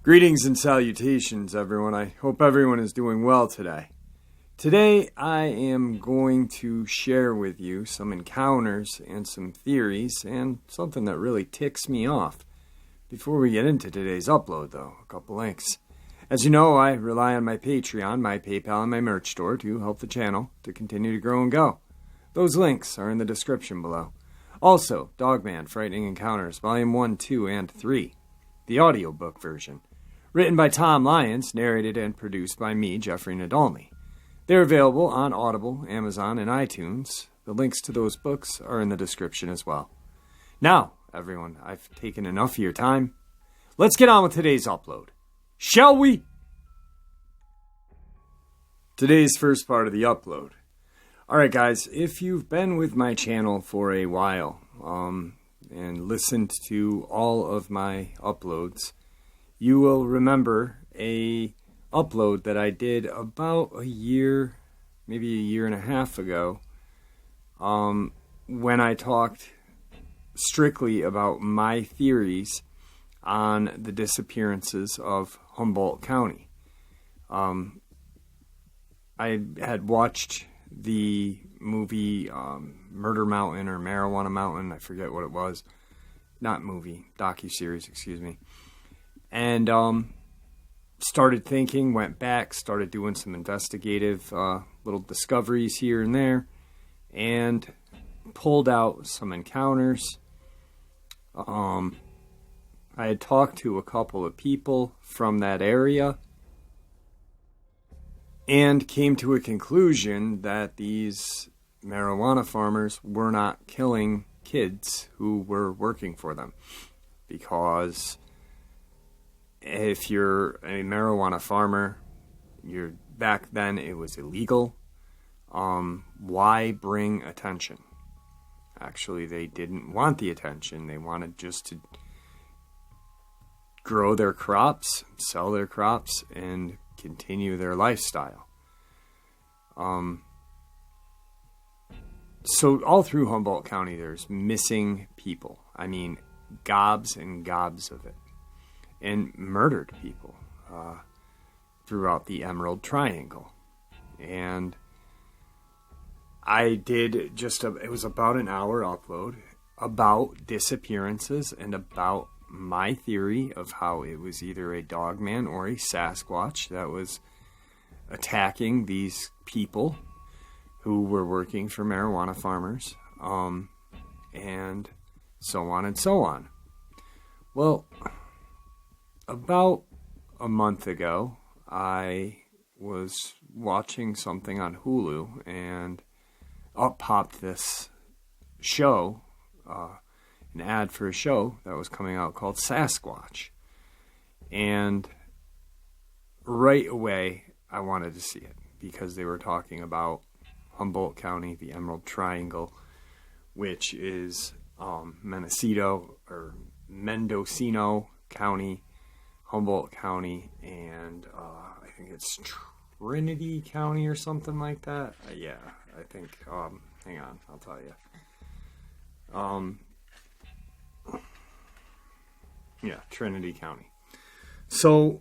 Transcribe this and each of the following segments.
Greetings and salutations, everyone. I hope everyone is doing well today. Today, I am going to share with you some encounters and some theories and something that really ticks me off. Before we get into today's upload, though, a couple links. As you know, I rely on my Patreon, my PayPal, and my merch store to help the channel to continue to grow and go. Those links are in the description below. Also, Dogman, Frightening Encounters, Volume 1, 2, and 3, the audiobook version. Written by Tom Lyons, narrated and produced by me, Jeffrey Nadolny. They're available on Audible, Amazon, and iTunes. The links to those books are in the description as well. Now, everyone, I've taken enough of your time. Let's get on with today's upload. Shall we? Today's first part of the upload. Alright guys, if you've been with my channel for a while, and listened to all of my uploads, you will remember a upload that I did about a year, maybe a year and a half ago, when I talked strictly about my theories on the disappearances of Humboldt County. I had watched the movie Murder Mountain or Marijuana Mountain, I forget what it was. Not movie, docuseries, excuse me. And started thinking, went back, started doing some investigative little discoveries here and there, and pulled out some encounters. I had talked to a couple of people from that area and came to a conclusion that these marijuana farmers were not killing kids who were working for them, because if you're a marijuana farmer, back then it was illegal. Why bring attention? Actually, they didn't want the attention. They wanted just to grow their crops, sell their crops, and continue their lifestyle. So all through Humboldt County, there's missing people. I mean, gobs and gobs of it. And murdered people throughout the Emerald Triangle. And I did it was about an hour upload about disappearances and about my theory of how it was either a Dogman or a Sasquatch that was attacking these people who were working for marijuana farmers, and so on and so on. Well, about a month ago, I was watching something on Hulu, and up popped this show, an ad for a show that was coming out called Sasquatch. And right away, I wanted to see it, because they were talking about Humboldt County, the Emerald Triangle, which is Mendocino County, Humboldt County, and I think it's Trinity County or something like that. Yeah, I think, hang on, I'll tell you. Yeah, Trinity County. So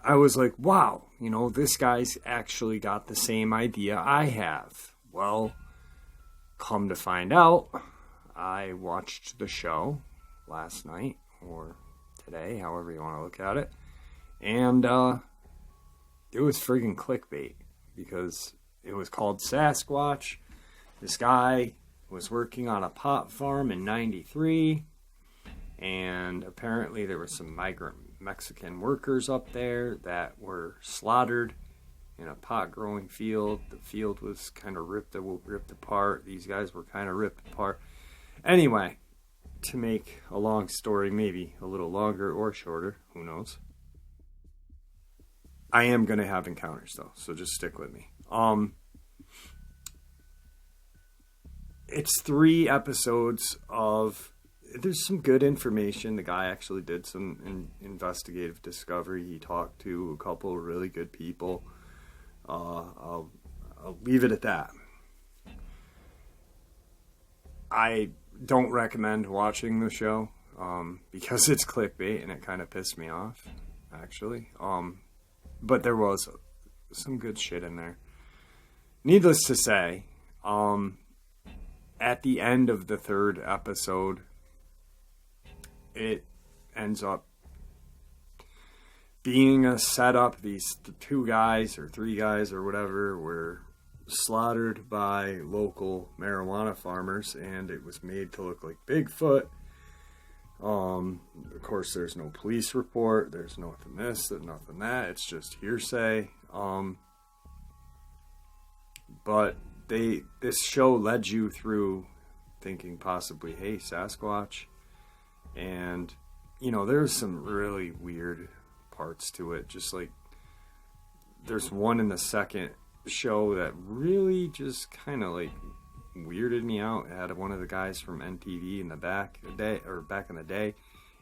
I was like, wow, this guy's actually got the same idea I have. Well, come to find out, I watched the show last night, or today, however you want to look at it, and it was friggin' clickbait, because it was called Sasquatch. This guy was working on a pot farm in '93, and apparently there were some migrant Mexican workers up there that were slaughtered in a pot growing field. The field was kind of ripped apart. These guys were kind of ripped apart. Anyway, to make a long story maybe a little longer or shorter, who knows, I am going to have encounters though, so just stick with me. It's 3 episodes of, there's some good information. The guy actually did some investigative discovery. He talked to a couple of really good people. I'll leave it at that. I don't recommend watching the show because it's clickbait and it kind of pissed me off, actually. But there was some good shit in there. Needless to say, at the end of the third episode, it ends up being a setup. These two guys or three guys or whatever were slaughtered by local marijuana farmers, and it was made to look like Bigfoot. Of course, there's no police report. There's nothing this, nothing that. It's just hearsay. But this show led you through thinking possibly, hey, Sasquatch. And, there's some really weird parts to it. Just like, there's one in the second show that really just kind of like weirded me out. It had one of the guys from NTV in the back in the day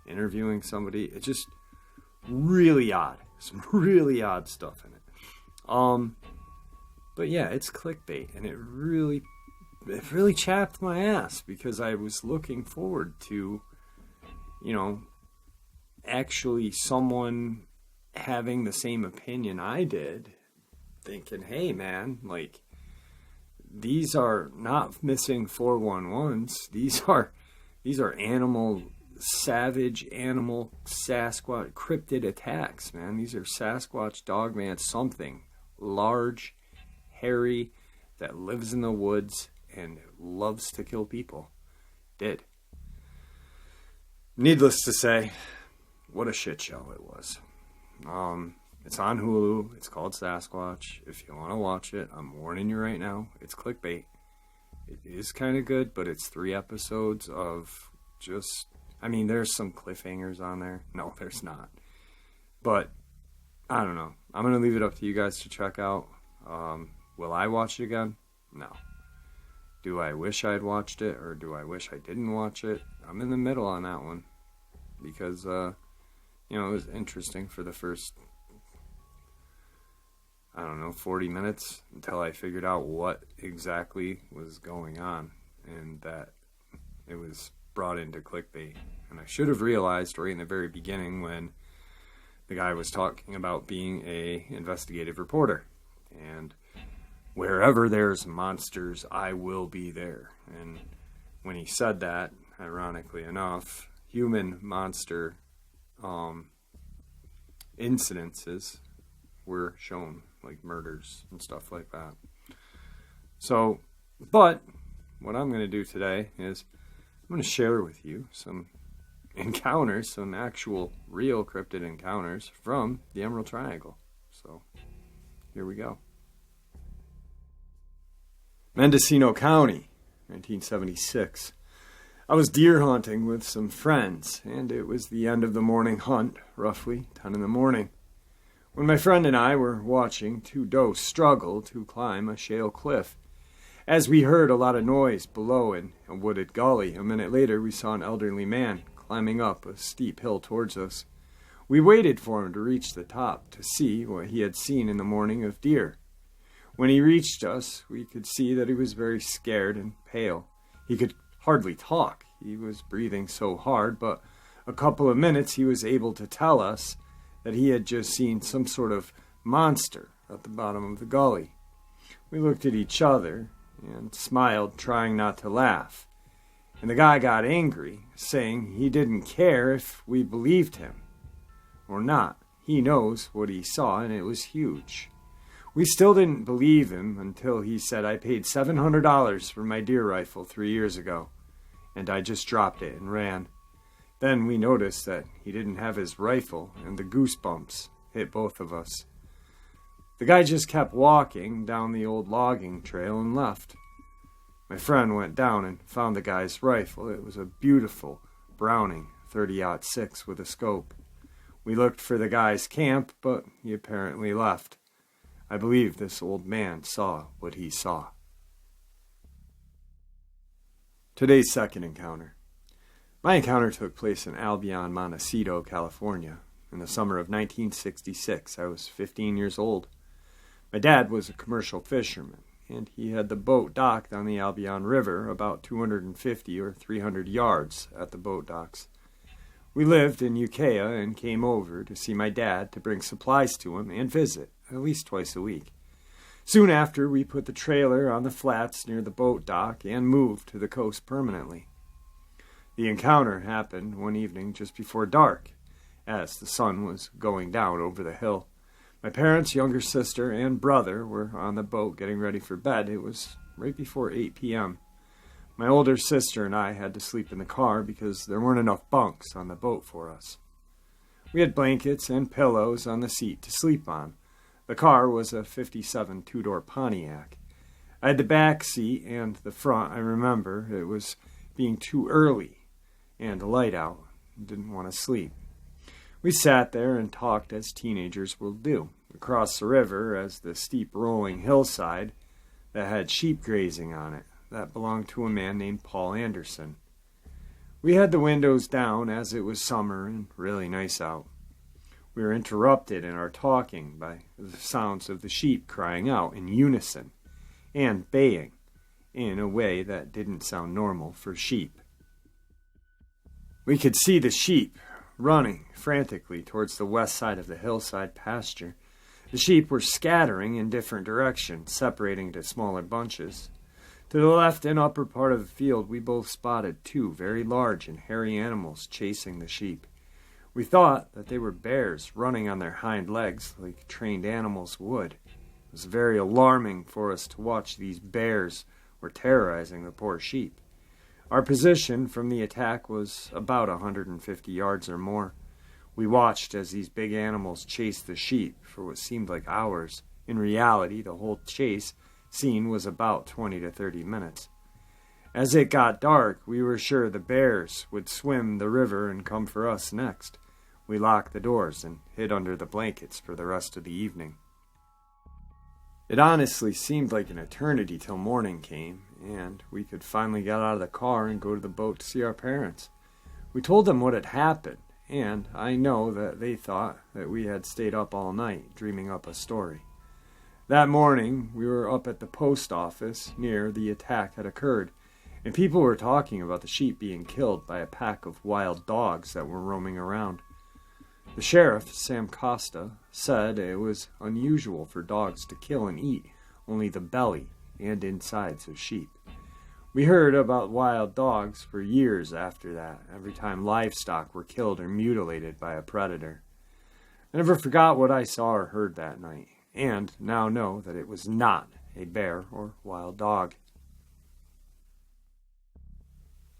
interviewing somebody. It's just really odd. Some really odd stuff in it. But yeah, it's clickbait, and it really chapped my ass because I was looking forward to, actually someone having the same opinion I did, thinking, hey man, like, these are not missing 411s. These are savage animal Sasquatch cryptid attacks, man. These are Sasquatch, Dogman, something large, hairy, that lives in the woods and loves to kill people. Did. Needless to say, what a shit show it was. It's on Hulu. It's called Sasquatch. If you want to watch it, I'm warning you right now. It's clickbait. It is kind of good, but it's 3 episodes of just... there's some cliffhangers on there. No, there's not. But, I don't know. I'm going to leave it up to you guys to check out. Will I watch it again? No. Do I wish I'd watched it, or do I wish I didn't watch it? I'm in the middle on that one. Because, it was interesting for the first... 40 minutes until I figured out what exactly was going on, and that it was brought into clickbait. And I should have realized right in the very beginning when the guy was talking about being a investigative reporter, and wherever there's monsters, I will be there. And when he said that, ironically enough, human monster incidences were shown, like murders and stuff like that. So, but what I'm going to do today is I'm going to share with you some encounters, some actual real cryptid encounters from the Emerald Triangle. So, here we go. Mendocino County, 1976. I was deer hunting with some friends, and it was the end of the morning hunt, roughly 10 in the morning, when my friend and I were watching 2 doe struggle to climb a shale cliff. As we heard a lot of noise below in a wooded gully, a minute later we saw an elderly man climbing up a steep hill towards us. We waited for him to reach the top to see what he had seen in the morning of deer. When he reached us, we could see that he was very scared and pale. He could hardly talk. He was breathing so hard, but a couple of minutes he was able to tell us that he had just seen some sort of monster at the bottom of the gully. We looked at each other and smiled, trying not to laugh. And the guy got angry, saying he didn't care if we believed him or not. He knows what he saw, and it was huge. We still didn't believe him until he said, I paid $700 for my deer rifle 3 years ago, and I just dropped it and ran. Then we noticed that he didn't have his rifle, and the goosebumps hit both of us. The guy just kept walking down the old logging trail and left. My friend went down and found the guy's rifle. It was a beautiful Browning 30-06 with a scope. We looked for the guy's camp, but he apparently left. I believe this old man saw what he saw. Today's second encounter. My encounter took place in Albion, Mendocino, California, in the summer of 1966. I was 15 years old. My dad was a commercial fisherman, and he had the boat docked on the Albion River about 250 or 300 yards at the boat docks. We lived in Ukiah and came over to see my dad to bring supplies to him and visit, at least twice a week. Soon after, we put the trailer on the flats near the boat dock and moved to the coast permanently. The encounter happened one evening just before dark, as the sun was going down over the hill. My parents, younger sister, and brother were on the boat getting ready for bed. It was right before 8 p.m. My older sister and I had to sleep in the car because there weren't enough bunks on the boat for us. We had blankets and pillows on the seat to sleep on. The car was a 57 two-door Pontiac. I had the back seat and the front. I remember it was being too early and light out. Didn't want to sleep. We sat there and talked as teenagers will do. Across the river, as the steep rolling hillside that had sheep grazing on it, that belonged to a man named Paul Anderson. We had the windows down as it was summer and really nice out. We were interrupted in our talking by the sounds of the sheep crying out in unison and baying in a way that didn't sound normal for sheep. We could see the sheep running frantically towards the west side of the hillside pasture. The sheep were scattering in different directions, separating to smaller bunches. To the left and upper part of the field, we both spotted two very large and hairy animals chasing the sheep. We thought that they were bears running on their hind legs like trained animals would. It was very alarming for us to watch these bears were terrorizing the poor sheep. Our position from the attack was about 150 yards or more. We watched as these big animals chased the sheep for what seemed like hours. In reality, the whole chase scene was about 20 to 30 minutes. As it got dark, we were sure the bears would swim the river and come for us next. We locked the doors and hid under the blankets for the rest of the evening. It honestly seemed like an eternity till morning came, and we could finally get out of the car and go to the boat to see our parents. We told them what had happened, and I know that they thought that we had stayed up all night dreaming up a story. That morning, we were up at the post office near the attack had occurred, and people were talking about the sheep being killed by a pack of wild dogs that were roaming around. The sheriff, Sam Costa, said it was unusual for dogs to kill and eat only the belly and insides of sheep. We heard about wild dogs for years after that, every time livestock were killed or mutilated by a predator. I never forgot what I saw or heard that night, and now know that it was not a bear or wild dog.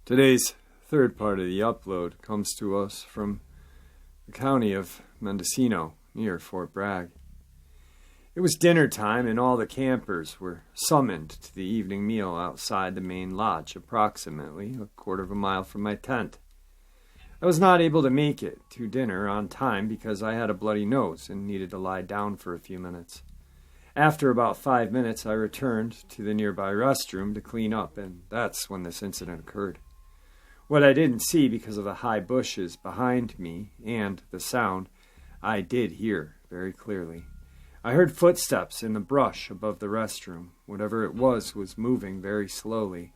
Today's third part of the upload comes to us from the county of Mendocino, near Fort Bragg. It was dinner time, and all the campers were summoned to the evening meal outside the main lodge, approximately a quarter of a mile from my tent. I was not able to make it to dinner on time because I had a bloody nose and needed to lie down for a few minutes. After about 5 minutes, I returned to the nearby restroom to clean up, and that's when this incident occurred. What I didn't see because of the high bushes behind me and the sound, I did hear very clearly. I heard footsteps in the brush above the restroom. Whatever it was moving very slowly.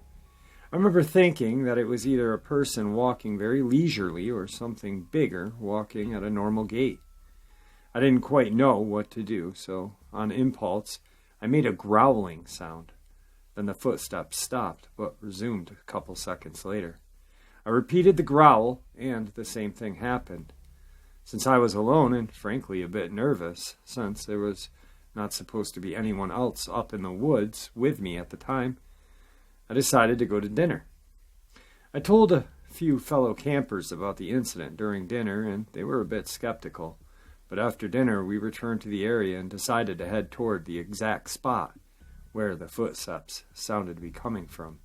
I remember thinking that it was either a person walking very leisurely or something bigger walking at a normal gait. I didn't quite know what to do, so on impulse, I made a growling sound. Then the footsteps stopped, but resumed a couple seconds later. I repeated the growl, and the same thing happened. Since I was alone and frankly a bit nervous, since there was not supposed to be anyone else up in the woods with me at the time, I decided to go to dinner. I told a few fellow campers about the incident during dinner, and they were a bit skeptical. But after dinner, we returned to the area and decided to head toward the exact spot where the footsteps sounded to be coming from.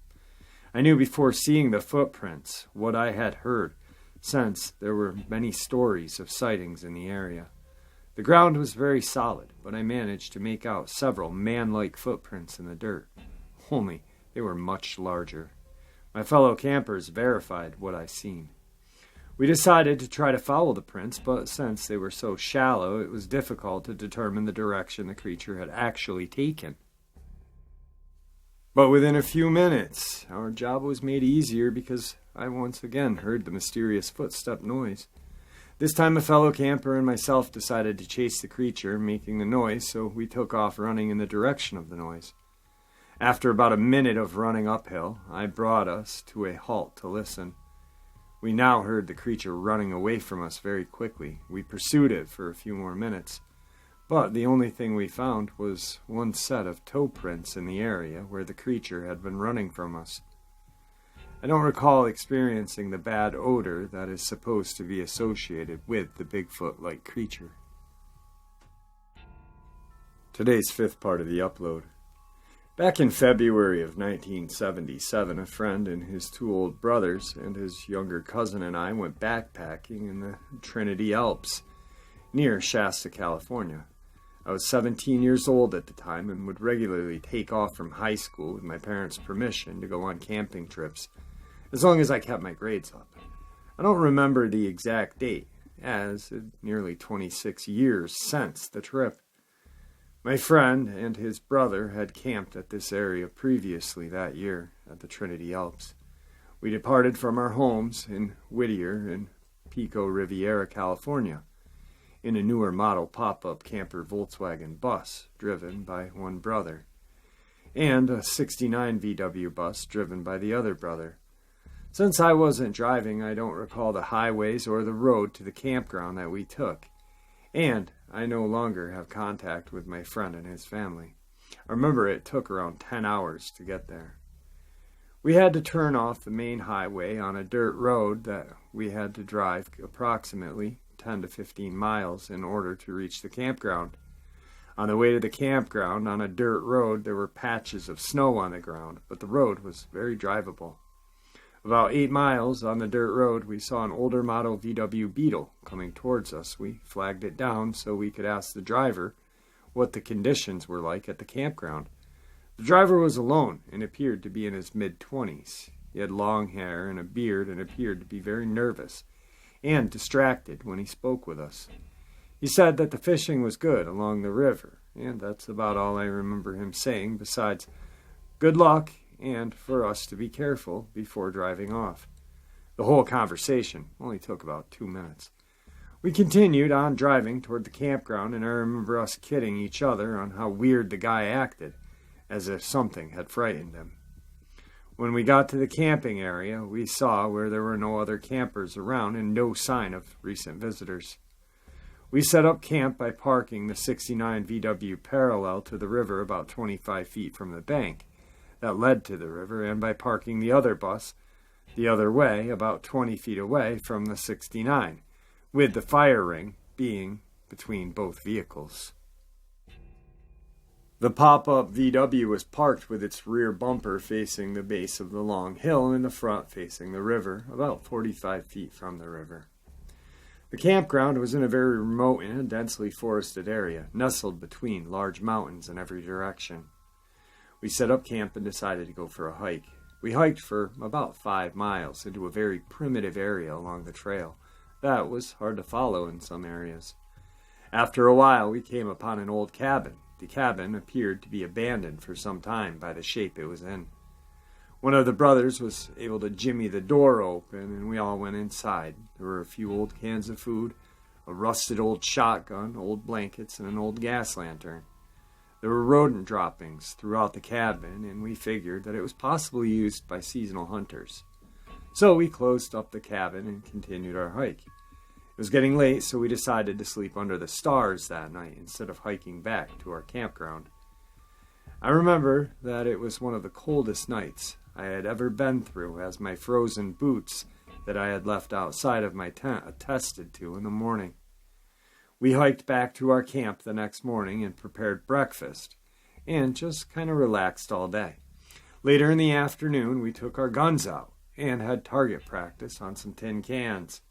I knew before seeing the footprints what I had heard, since there were many stories of sightings in the area. The ground was very solid, but I managed to make out several man-like footprints in the dirt, only they were much larger. My fellow campers verified what I seen. We decided to try to follow the prints, but since they were so shallow, it was difficult to determine the direction the creature had actually taken. But within a few minutes, our job was made easier because I once again heard the mysterious footstep noise. This time a fellow camper and myself decided to chase the creature making the noise, so we took off running in the direction of the noise. After about a minute of running uphill, I brought us to a halt to listen. We now heard the creature running away from us very quickly. We pursued it for a few more minutes, but the only thing we found was one set of toe prints in the area where the creature had been running from us. I don't recall experiencing the bad odor that is supposed to be associated with the Bigfoot-like creature. Today's fifth part of the upload. Back in February of 1977, a friend and his two old brothers and his younger cousin and I went backpacking in the Trinity Alps near Shasta, California. I was 17 years old at the time and would regularly take off from high school with my parents' permission to go on camping trips, as long as I kept my grades up. I don't remember the exact date, as it's nearly 26 years since the trip. My friend and his brother had camped at this area previously that year at the Trinity Alps. We departed from our homes in Whittier and Pico Riviera, California, in a newer model pop-up camper Volkswagen bus driven by one brother, and a 69 VW bus driven by the other brother. Since I wasn't driving, I don't recall the highways or the road to the campground that we took, and I no longer have contact with my friend and his family. I remember it took around 10 hours to get there. We had to turn off the main highway on a dirt road that we had to drive approximately 10 to 15 miles in order to reach the campground. On the way to the campground, on a dirt road, there were patches of snow on the ground, but the road was very drivable. About 8 miles on the dirt road, we saw an older model VW Beetle coming towards us. We flagged it down so we could ask the driver what the conditions were like at the campground. The driver was alone and appeared to be in his mid-20s. He had long hair and a beard and appeared to be very nervous and distracted when he spoke with us. He said that the fishing was good along the river, and that's about all I remember him saying besides good luck and for us to be careful before driving off. The whole conversation only took about 2 minutes. We continued on driving toward the campground, and I remember us kidding each other on how weird the guy acted, as if something had frightened him. When we got to the camping area, we saw where there were no other campers around and no sign of recent visitors. We set up camp by parking the 69 VW parallel to the river about 25 feet from the bank that led to the river, and by parking the other bus the other way about 20 feet away from the 69, with the fire ring being between both vehicles. The pop-up VW was parked with its rear bumper facing the base of the long hill and the front facing the river, about 45 feet from the river. The campground was in a very remote and densely forested area, nestled between large mountains in every direction. We set up camp and decided to go for a hike. We hiked for about 5 miles into a very primitive area along the trail that was hard to follow in some areas. After a while, we came upon an old cabin. The cabin appeared to be abandoned for some time by the shape it was in. One of the brothers was able to jimmy the door open, and we all went inside. There were a few old cans of food, a rusted old shotgun, old blankets, and an old gas lantern. There were rodent droppings throughout the cabin, and we figured that it was possibly used by seasonal hunters. So we closed up the cabin and continued our hike. It was getting late, so we decided to sleep under the stars that night instead of hiking back to our campground. I remember that it was one of the coldest nights I had ever been through, as my frozen boots that I had left outside of my tent attested to in the morning. We hiked back to our camp the next morning and prepared breakfast, and just kind of relaxed all day. Later in the afternoon, we took our guns out and had target practice on some tin cans.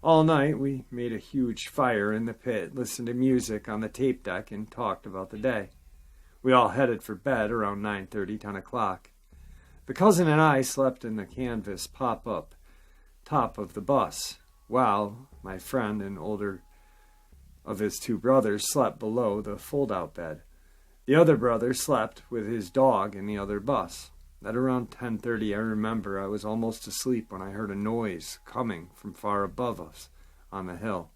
All night, we made a huge fire in the pit, listened to music on the tape deck, and talked about the day. We all headed for bed around 9:30, 10 o'clock. The cousin and I slept in the canvas pop-up top of the bus, while my friend and older of his two brothers slept below the fold-out bed. The other brother slept with his dog in the other bus. At around 10:30, I remember I was almost asleep when I heard a noise coming from far above us on the hill.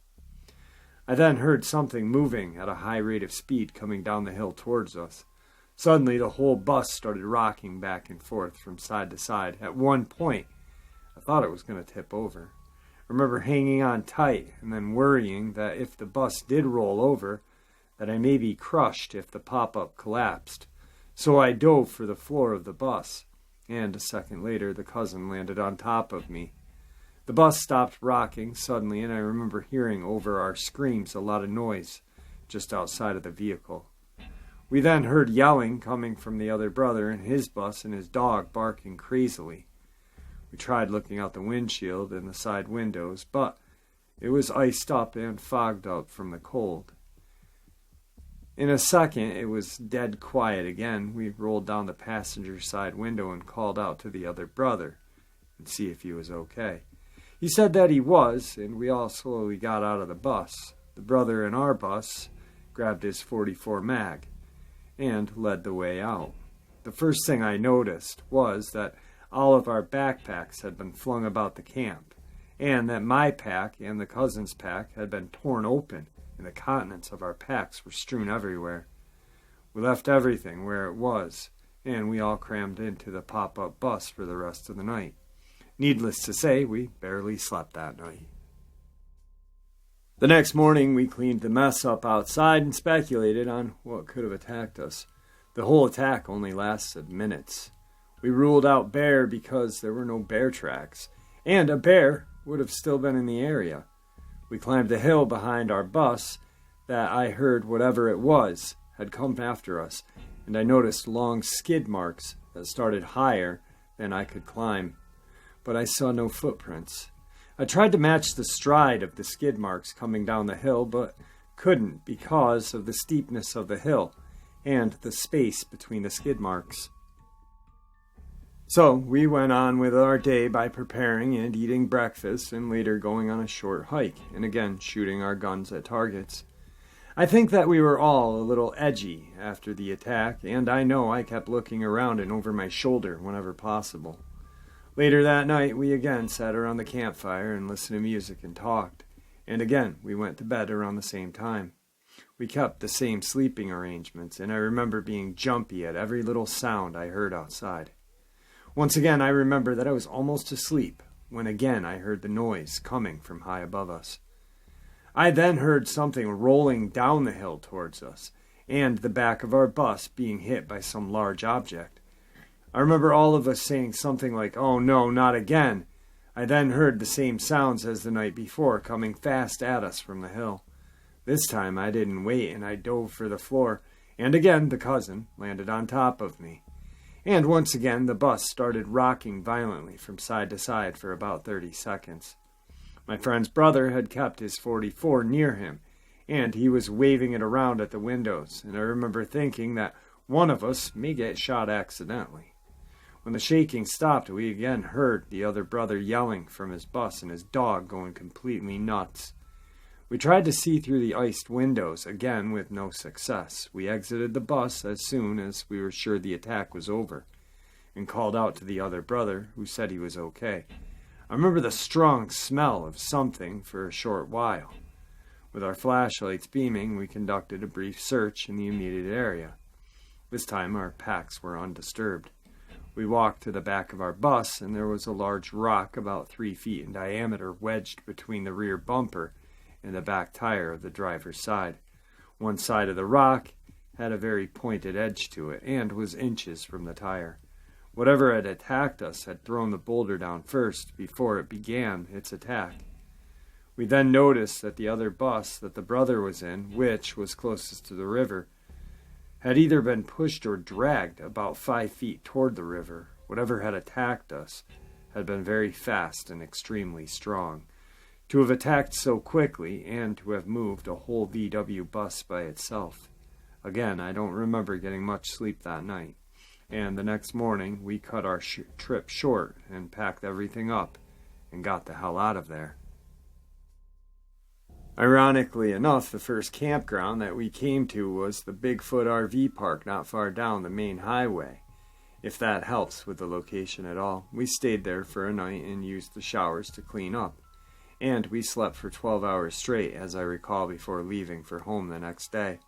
I then heard something moving at a high rate of speed coming down the hill towards us. Suddenly, the whole bus started rocking back and forth from side to side. At one point, I thought it was going to tip over. I remember hanging on tight and then worrying that if the bus did roll over, that I may be crushed if the pop-up collapsed. So I dove for the floor of the bus, and a second later, the cousin landed on top of me. The bus stopped rocking suddenly, and I remember hearing over our screams a lot of noise just outside of the vehicle. We then heard yelling coming from the other brother in his bus and his dog barking crazily. We tried looking out the windshield and the side windows, but it was iced up and fogged up from the cold. In a second, it was dead quiet again. We rolled down the passenger side window and called out to the other brother and see if he was okay. He said that he was, and we all slowly got out of the bus. The brother in our bus grabbed his .44 mag and led the way out. The first thing I noticed was that all of our backpacks had been flung about the camp, and that my pack and the cousin's pack had been torn open, and the contents of our packs were strewn everywhere. We left everything where it was, and we all crammed into the pop-up bus for the rest of the night. Needless to say, we barely slept that night. The next morning, we cleaned the mess up outside and speculated on what could have attacked us. The whole attack only lasted minutes. We ruled out bear because there were no bear tracks, and a bear would have still been in the area. We climbed the hill behind our bus that I heard whatever it was had come after us, and I noticed long skid marks that started higher than I could climb. But I saw no footprints. I tried to match the stride of the skid marks coming down the hill, but couldn't because of the steepness of the hill and the space between the skid marks. So we went on with our day by preparing and eating breakfast and later going on a short hike and again shooting our guns at targets. I think that we were all a little edgy after the attack, and I know I kept looking around and over my shoulder whenever possible. Later that night, we again sat around the campfire and listened to music and talked. And again, we went to bed around the same time. We kept the same sleeping arrangements, and I remember being jumpy at every little sound I heard outside. Once again, I remember that I was almost asleep when again I heard the noise coming from high above us. I then heard something rolling down the hill towards us, and the back of our bus being hit by some large object. I remember all of us saying something like, "Oh no, not again." I then heard the same sounds as the night before coming fast at us from the hill. This time I didn't wait and I dove for the floor, and again the cousin landed on top of me. And once again the bus started rocking violently from side to side for about 30 seconds. My friend's brother had kept his .44 near him, and he was waving it around at the windows, and I remember thinking that one of us may get shot accidentally. When the shaking stopped, we again heard the other brother yelling from his bus and his dog going completely nuts. We tried to see through the iced windows, again with no success. We exited the bus as soon as we were sure the attack was over, and called out to the other brother, who said he was okay. I remember the strong smell of something for a short while. With our flashlights beaming, we conducted a brief search in the immediate area. This time our packs were undisturbed. We walked to the back of our bus, and there was a large rock about 3 feet in diameter wedged between the rear bumper and the back tire of the driver's side. One side of the rock had a very pointed edge to it and was inches from the tire. Whatever had attacked us had thrown the boulder down first before it began its attack. We then noticed that the other bus that the brother was in, which was closest to the river, had either been pushed or dragged about 5 feet toward the river. Whatever had attacked us had been very fast and extremely strong. To have attacked so quickly and to have moved a whole VW bus by itself. Again, I don't remember getting much sleep that night, and the next morning we cut our trip short and packed everything up and got the hell out of there. Ironically enough, the first campground that we came to was the Bigfoot RV park not far down the main highway. If that helps with the location at all. We stayed there for a night and used the showers to clean up. And we slept for 12 hours straight, as I recall, before leaving for home the next day.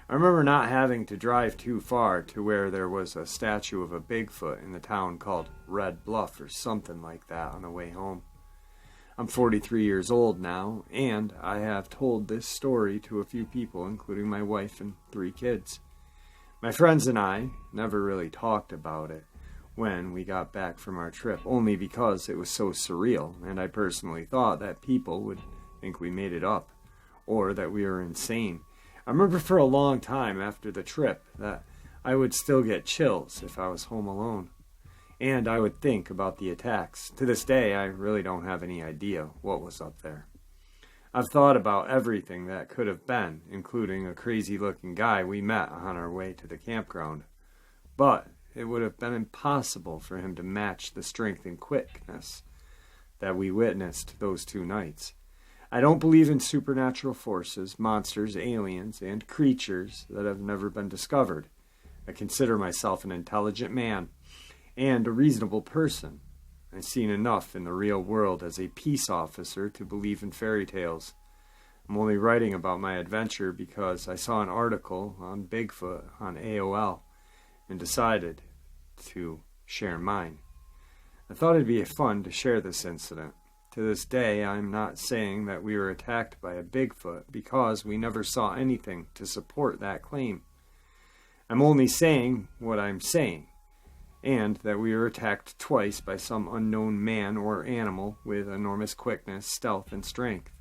I remember not having to drive too far to where there was a statue of a Bigfoot in the town called Red Bluff or something like that on the way home. I'm 43 years old now, and I have told this story to a few people, including my wife and 3 kids. My friends and I never really talked about it when we got back from our trip, only because it was so surreal, and I personally thought that people would think we made it up, or that we were insane. I remember for a long time after the trip that I would still get chills if I was home alone. And I would think about the attacks. To this day, I really don't have any idea what was up there. I've thought about everything that could have been, including a crazy-looking guy we met on our way to the campground. But it would have been impossible for him to match the strength and quickness that we witnessed those 2 nights. I don't believe in supernatural forces, monsters, aliens, and creatures that have never been discovered. I consider myself an intelligent man and a reasonable person. I've seen enough in the real world as a peace officer to believe in fairy tales. I'm only writing about my adventure because I saw an article on Bigfoot on AOL and decided to share mine. I thought it'd be fun to share this incident. To this day, I'm not saying that we were attacked by a Bigfoot because we never saw anything to support that claim. I'm only saying what I'm saying, and that we were attacked twice by some unknown man or animal with enormous quickness, stealth, and strength.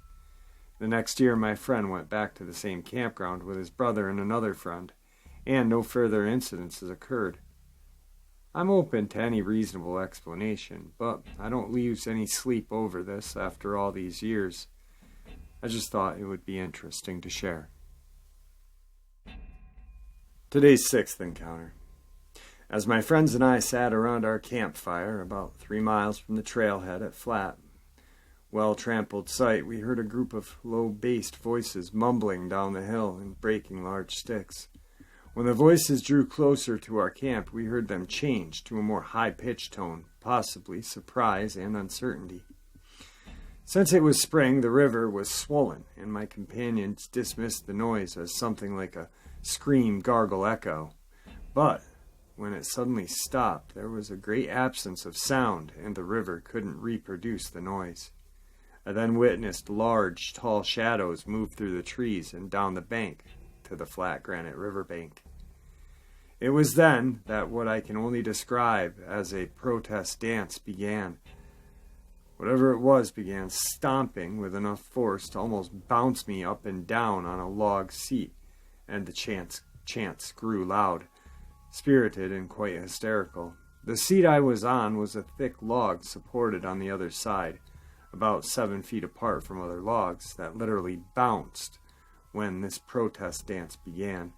The next year, my friend went back to the same campground with his brother and another friend, and no further incidences occurred. I'm open to any reasonable explanation, but I don't lose any sleep over this after all these years. I just thought it would be interesting to share. Today's 6th encounter. As my friends and I sat around our campfire about 3 miles from the trailhead at flat, well-trampled site, we heard a group of low-bassed voices mumbling down the hill and breaking large sticks. When the voices drew closer to our camp, we heard them change to a more high-pitched tone, possibly surprise and uncertainty. Since it was spring, the river was swollen, and my companions dismissed the noise as something like a scream-gargle echo. But when it suddenly stopped, there was a great absence of sound, and the river couldn't reproduce the noise. I then witnessed large, tall shadows move through the trees and down the bank to the flat granite riverbank. It was then that what I can only describe as a protest dance began. Whatever it was began stomping with enough force to almost bounce me up and down on a log seat, and the chants grew loud, spirited and quite hysterical. The seat I was on was a thick log supported on the other side, about 7 feet apart from other logs, that literally bounced when this protest dance began.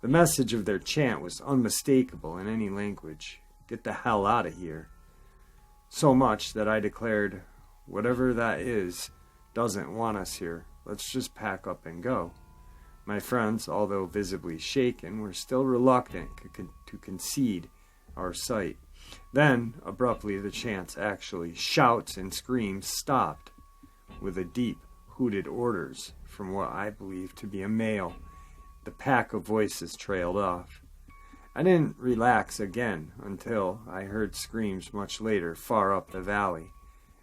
The message of their chant was unmistakable in any language. Get the hell out of here. So much that I declared, whatever that is, doesn't want us here. Let's just pack up and go. My friends, although visibly shaken, were still reluctant to concede our sight. Then, abruptly, the chants, actually shouts and screams, stopped, with a deep, hooted orders from what I believed to be a male. The pack of voices trailed off. I didn't relax again until I heard screams much later far up the valley,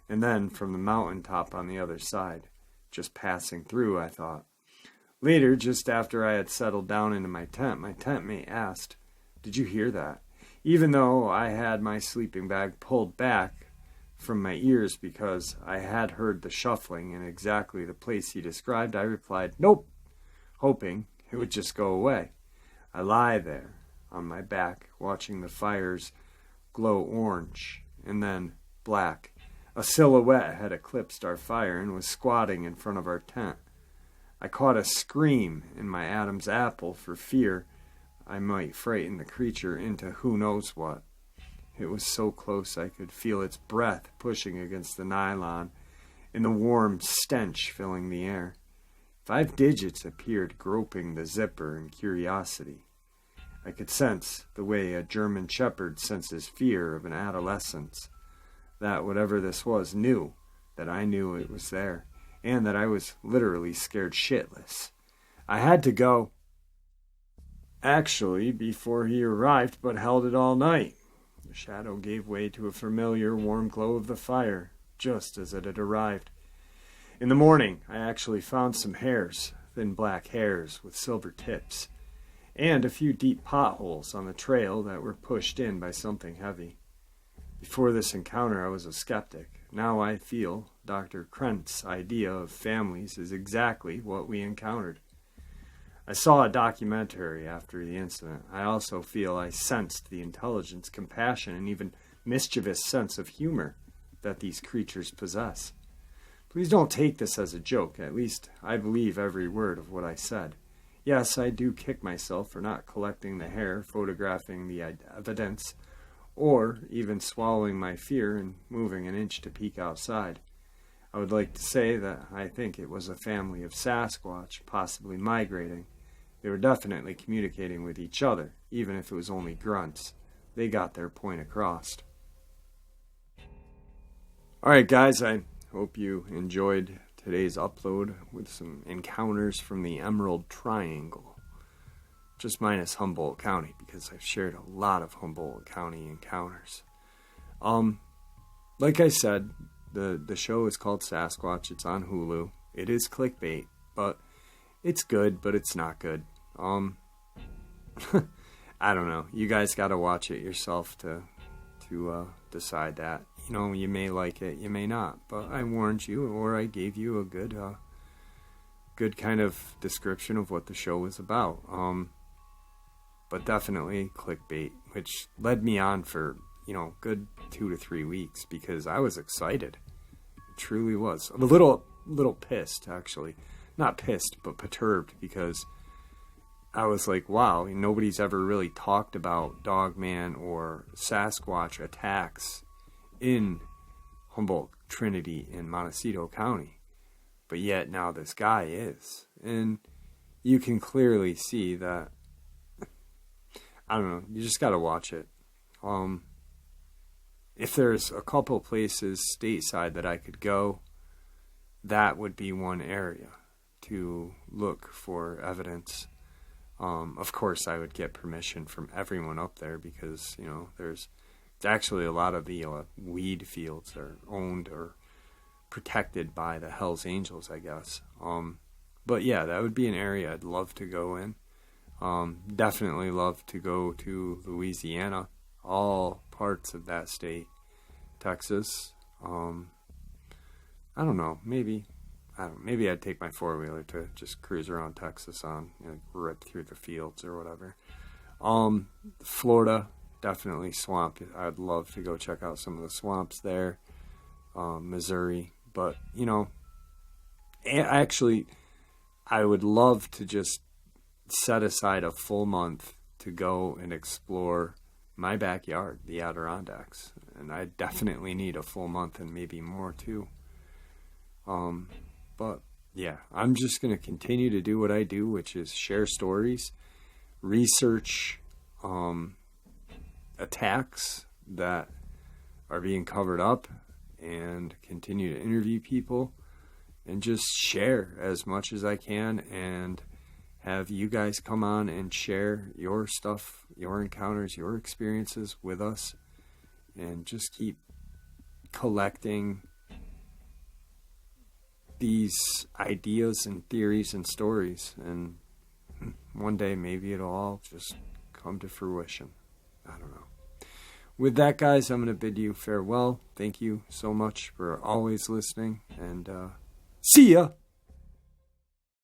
and then from the mountaintop on the other side. Just passing through, I thought. Later, just after I had settled down into my tent mate asked, "Did you hear that?" Even though I had my sleeping bag pulled back from my ears because I had heard the shuffling in exactly the place he described, I replied, "Nope," hoping it would just go away. I lie there on my back, watching the fires glow orange and then black. A silhouette had eclipsed our fire and was squatting in front of our tent. I caught a scream in my Adam's apple for fear I might frighten the creature into who knows what. It was so close I could feel its breath pushing against the nylon, and the warm stench filling the air. 5 digits appeared groping the zipper in curiosity. I could sense the way a German shepherd senses fear of an adolescence, that whatever this was knew that I knew it was there, and that I was literally scared shitless. I had to go, actually, before he arrived, but held it all night. The shadow gave way to a familiar warm glow of the fire, just as it had arrived. In the morning, I actually found some hairs, thin black hairs with silver tips, and a few deep potholes on the trail that were pushed in by something heavy. Before this encounter, I was a skeptic. Now I feel Dr. Krent's idea of families is exactly what we encountered. I saw a documentary after the incident. I also feel I sensed the intelligence, compassion, and even mischievous sense of humor that these creatures possess. Please don't take this as a joke. At least I believe every word of what I said. Yes, I do kick myself for not collecting the hair, photographing the evidence, or even swallowing my fear and moving an inch to peek outside. I would like to say that I think it was a family of Sasquatch, possibly migrating. They were definitely communicating with each other, even if it was only grunts. They got their point across. Alright guys, I hope you enjoyed today's upload with some encounters from the Emerald Triangle. Just minus Humboldt County, because I've shared a lot of Humboldt County encounters. Like I said, the show is called Sasquatch. It's on Hulu. It is clickbait, but it's good, but it's not good. I don't know. You guys got to watch it yourself to decide that. You know, you may like it, you may not. But I warned you, or I gave you a good kind of description of what the show was about. But definitely clickbait, which led me on for, good 2 to 3 weeks because I was excited. It truly was. I'm a little pissed, actually. Not pissed, but perturbed, because I was like, wow, nobody's ever really talked about Dogman or Sasquatch attacks in Humboldt, Trinity, and Mendocino County. But yet now this guy is. And you can clearly see that, I don't know, you just got to watch it. If there's a couple places stateside that I could go, that would be one area to look for evidence. Of course, I would get permission from everyone up there because, there's actually a lot of the weed fields are owned or protected by the Hells Angels, I guess. But yeah, that would be an area I'd love to go in. Definitely love to go to Louisiana, all parts of that state, Texas. I don't know, maybe I'd take my 4-wheeler to just cruise around Texas rip through the fields or whatever. Florida, definitely swamp. I'd love to go check out some of the swamps there. Missouri, but actually, I would love to just set aside a full month to go and explore my backyard, the Adirondacks, and I definitely need a full month and maybe more too. But yeah, I'm just going to continue to do what I do, which is share stories, research attacks that are being covered up, and continue to interview people and just share as much as I can and have you guys come on and share your stuff, your encounters, your experiences with us, and just keep collecting these ideas and theories and stories, and one day maybe it'll all just come to fruition. I don't know. With that, guys, I'm going to bid you farewell. Thank you so much for always listening, and see ya!